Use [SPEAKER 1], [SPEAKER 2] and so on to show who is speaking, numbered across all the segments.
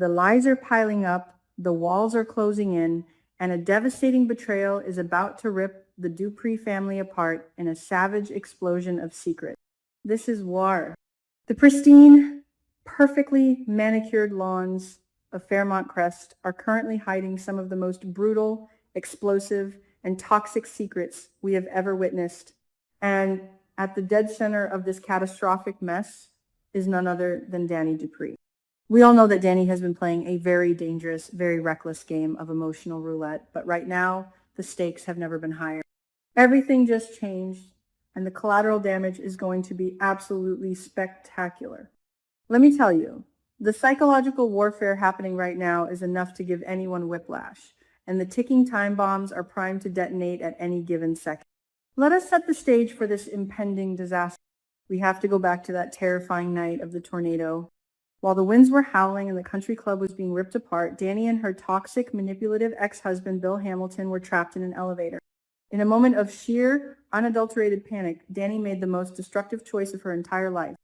[SPEAKER 1] The lies are piling up, the walls are closing in, and a devastating betrayal is about to rip the Dupree family apart in a savage explosion of secrets. This is war. The pristine, perfectly manicured lawns of Fairmont Crest are currently hiding some of the most brutal, explosive, and toxic secrets we have ever witnessed. And at the dead center of this catastrophic mess is none other than Dany Dupree. We all know that Dany has been playing a very dangerous, very reckless game of emotional roulette, but right now, the stakes have never been higher. Everything just changed, and the collateral damage is going to be absolutely spectacular. Let me tell you, the psychological warfare happening right now is enough to give anyone whiplash, and the ticking time bombs are primed to detonate at any given second. Let us set the stage for this impending disaster. We have to go back to that terrifying night of the tornado. While the winds were howling and the country club was being ripped apart, Dany and her toxic, manipulative ex-husband, Bill Hamilton, were trapped in an elevator. In a moment of sheer, unadulterated panic, Dany made the most destructive choice of her entire life.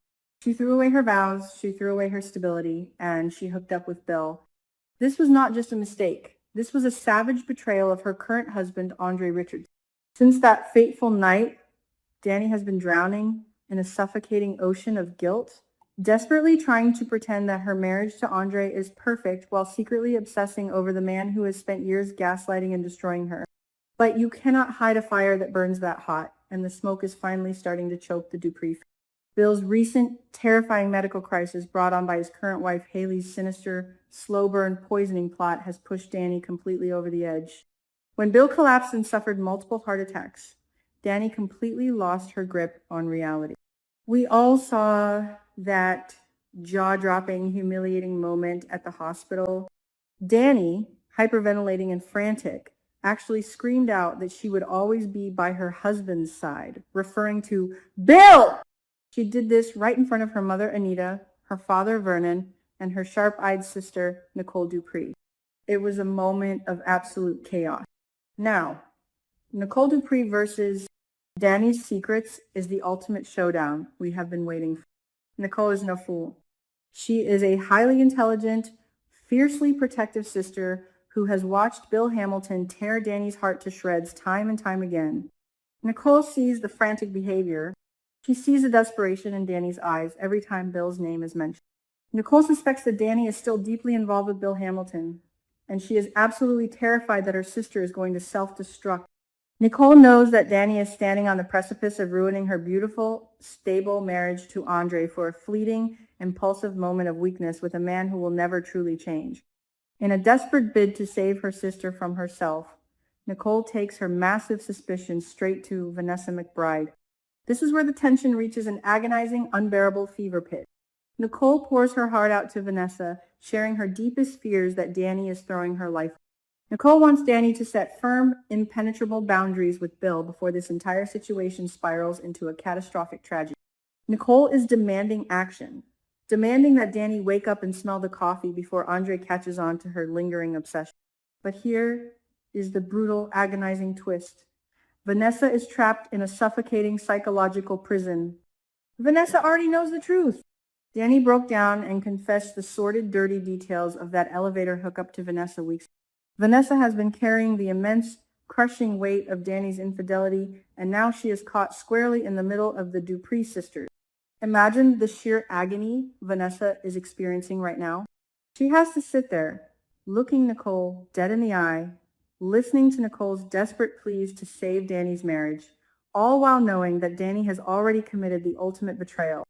[SPEAKER 1] She threw away her vows, she threw away her stability, and she hooked up with Bill. This was not just a mistake. This was a savage betrayal of her current husband, Andre Richards. Since that fateful night, Dany has been drowning in a suffocating ocean of guilt, desperately trying to pretend that her marriage to Andre is perfect while secretly obsessing over the man who has spent years gaslighting and destroying her. But you cannot hide a fire that burns that hot, and the smoke is finally starting to choke the Dupree family. Bill's recent, terrifying medical crisis brought on by his current wife Haley's sinister, slow-burn poisoning plot has pushed Dany completely over the edge. When Bill collapsed and suffered multiple heart attacks, Dany completely lost her grip on reality. We all saw that jaw-dropping, humiliating moment at the hospital. Dany, hyperventilating and frantic, actually screamed out that she would always be by her husband's side, referring to Bill! She did this right in front of her mother, Anita, her father, Vernon, and her sharp-eyed sister, Nicole Dupree. It was a moment of absolute chaos. Now, Nicole Dupree versus Dany's secrets is the ultimate showdown we have been waiting for. Nicole is no fool. She is a highly intelligent, fiercely protective sister who has watched Bill Hamilton tear Dany's heart to shreds time and time again. Nicole sees the frantic behavior. She sees the desperation in Dany's eyes every time Bill's name is mentioned. Nicole suspects that Dany is still deeply involved with Bill Hamilton, and she is absolutely terrified that her sister is going to self-destruct. Nicole knows that Dany is standing on the precipice of ruining her beautiful, stable marriage to Andre for a fleeting, impulsive moment of weakness with a man who will never truly change. In a desperate bid to save her sister from herself, Nicole takes her massive suspicions straight to Vanessa McBride. This is where the tension reaches an agonizing, unbearable fever pitch. Nicole pours her heart out to Vanessa, sharing her deepest fears that Dany is throwing her life away. Nicole wants Dany to set firm, impenetrable boundaries with Bill before this entire situation spirals into a catastrophic tragedy. Nicole is demanding action, demanding that Dany wake up and smell the coffee before Andre catches on to her lingering obsession. But here is the brutal, agonizing twist. Vanessa is trapped in a suffocating psychological prison. Vanessa already knows the truth. Dany broke down and confessed the sordid, dirty details of that elevator hookup to Vanessa weeks ago. Vanessa has been carrying the immense, crushing weight of Dany's infidelity, and now she is caught squarely in the middle of the Dupree sisters. Imagine the sheer agony Vanessa is experiencing right now. She has to sit there, looking Nicole dead in the eye, listening to Nicole's desperate pleas to save Dany's marriage, all while knowing that Dany has already committed the ultimate betrayal.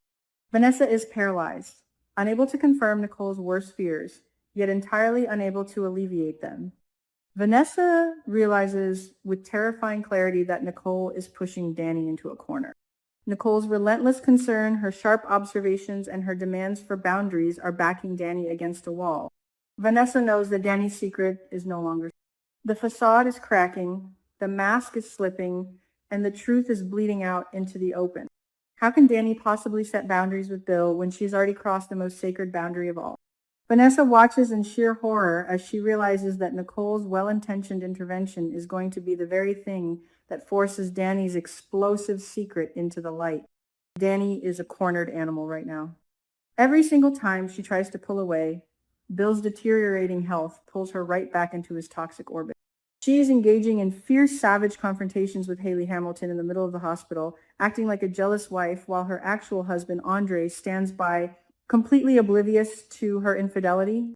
[SPEAKER 1] Vanessa is paralyzed, unable to confirm Nicole's worst fears, yet entirely unable to alleviate them. Vanessa realizes with terrifying clarity that Nicole is pushing Dany into a corner. Nicole's relentless concern, her sharp observations, and her demands for boundaries are backing Dany against a wall. Vanessa knows that Dany's secret is no longer safe. The facade is cracking, the mask is slipping, and the truth is bleeding out into the open. How can Dany possibly set boundaries with Bill when she's already crossed the most sacred boundary of all? Vanessa watches in sheer horror as she realizes that Nicole's well-intentioned intervention is going to be the very thing that forces Dany's explosive secret into the light. Dany is a cornered animal right now. Every single time she tries to pull away, Bill's deteriorating health pulls her right back into his toxic orbit. She is engaging in fierce, savage confrontations with Haley Hamilton in the middle of the hospital, acting like a jealous wife while her actual husband, Andre, stands by, completely oblivious to her infidelity.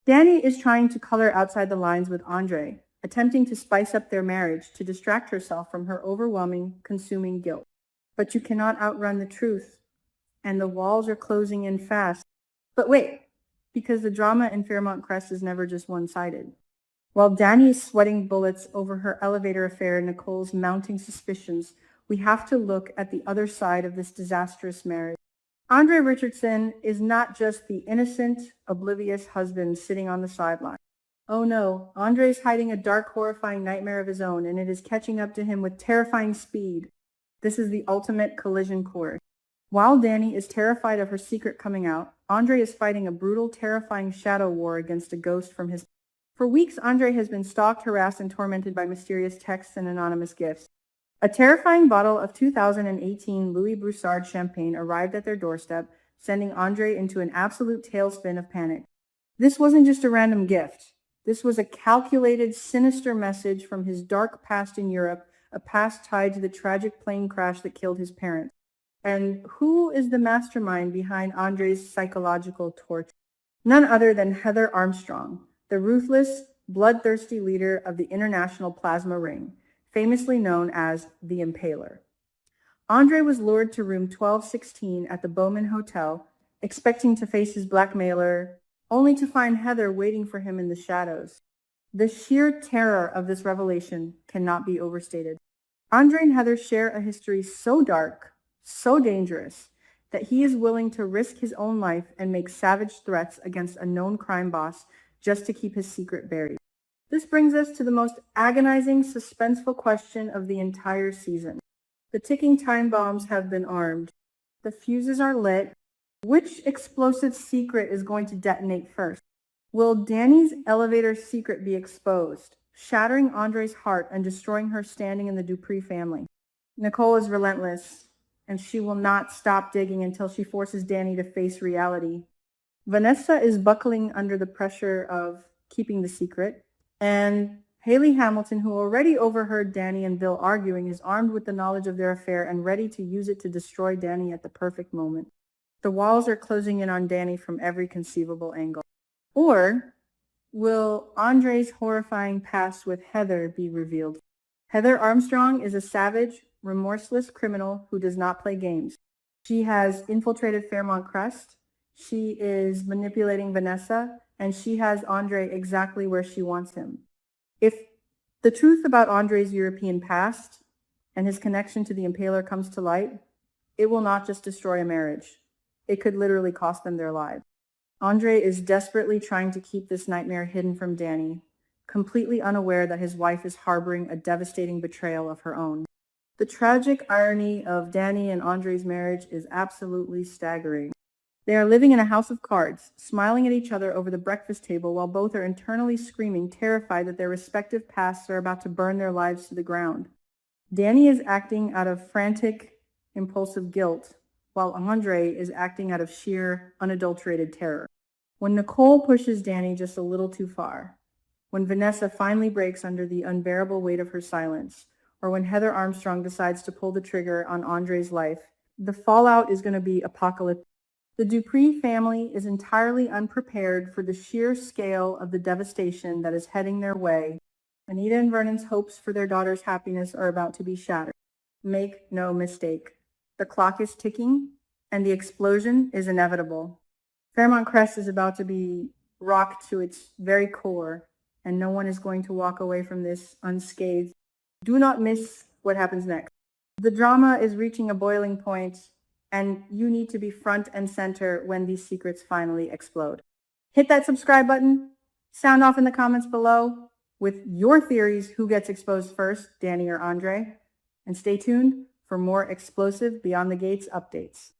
[SPEAKER 1] Dany is trying to color outside the lines with Andre, attempting to spice up their marriage to distract herself from her overwhelming, consuming guilt. But you cannot outrun the truth, and the walls are closing in fast. But wait, because the drama in Fairmont Crest is never just one-sided. While Dany is sweating bullets over her elevator affair and Nicole's mounting suspicions, we have to look at the other side of this disastrous marriage. Andre Richardson is not just the innocent, oblivious husband sitting on the sideline. Oh no, Andre's hiding a dark, horrifying nightmare of his own, and it is catching up to him with terrifying speed. This is the ultimate collision course. While Dany is terrified of her secret coming out, Andre is fighting a brutal, terrifying shadow war against a ghost from his... For weeks, Andre has been stalked, harassed, and tormented by mysterious texts and anonymous gifts. A terrifying bottle of 2018 Louis Broussard champagne arrived at their doorstep, sending Andre into an absolute tailspin of panic. This wasn't just a random gift. This was a calculated, sinister message from his dark past in Europe, a past tied to the tragic plane crash that killed his parents. And who is the mastermind behind Andre's psychological torture? None other than Heather Armstrong, the ruthless, bloodthirsty leader of the International Plasma Ring, famously known as the Impaler. Andre was lured to room 1216 at the Bowman Hotel, expecting to face his blackmailer, only to find Heather waiting for him in the shadows. The sheer terror of this revelation cannot be overstated. Andre and Heather share a history so dark, so dangerous, that he is willing to risk his own life and make savage threats against a known crime boss just to keep his secret buried. This brings us to the most agonizing, suspenseful question of the entire season. The ticking time bombs have been armed. The fuses are lit. Which explosive secret is going to detonate first? Will Dany's elevator secret be exposed, shattering Andre's heart and destroying her standing in the Dupree family? Nicole is relentless, and she will not stop digging until she forces Dany to face reality. Vanessa is buckling under the pressure of keeping the secret, and Haley Hamilton, who already overheard Dani and Bill arguing, is armed with the knowledge of their affair and ready to use it to destroy Dany at the perfect moment. The walls are closing in on Dany from every conceivable angle. Or will Andre's horrifying past with Heather be revealed? Heather Armstrong is a savage, remorseless criminal who does not play games. She has infiltrated Fairmont Crest. She is manipulating Vanessa, and she has Andre exactly where she wants him. If the truth about Andre's European past and his connection to the Impaler comes to light, it will not just destroy a marriage. It could literally cost them their lives. Andre is desperately trying to keep this nightmare hidden from Dany, completely unaware that his wife is harboring a devastating betrayal of her own. The tragic irony of Dany and Andre's marriage is absolutely staggering. They are living in a house of cards, smiling at each other over the breakfast table while both are internally screaming, terrified that their respective pasts are about to burn their lives to the ground. Dany is acting out of frantic, impulsive guilt, while Andre is acting out of sheer, unadulterated terror. When Nicole pushes Dany just a little too far, when Vanessa finally breaks under the unbearable weight of her silence, or when Heather Armstrong decides to pull the trigger on Andre's life, the fallout is going to be apocalyptic. The Dupree family is entirely unprepared for the sheer scale of the devastation that is heading their way. Anita and Vernon's hopes for their daughter's happiness are about to be shattered. Make no mistake. The clock is ticking, and the explosion is inevitable. Fairmont Crest is about to be rocked to its very core, and no one is going to walk away from this unscathed. Do not miss what happens next. The drama is reaching a boiling point, and you need to be front and center when these secrets finally explode. Hit that subscribe button. Sound off in the comments below with your theories who gets exposed first, Dany or Andre. And stay tuned for more explosive Beyond the Gates updates.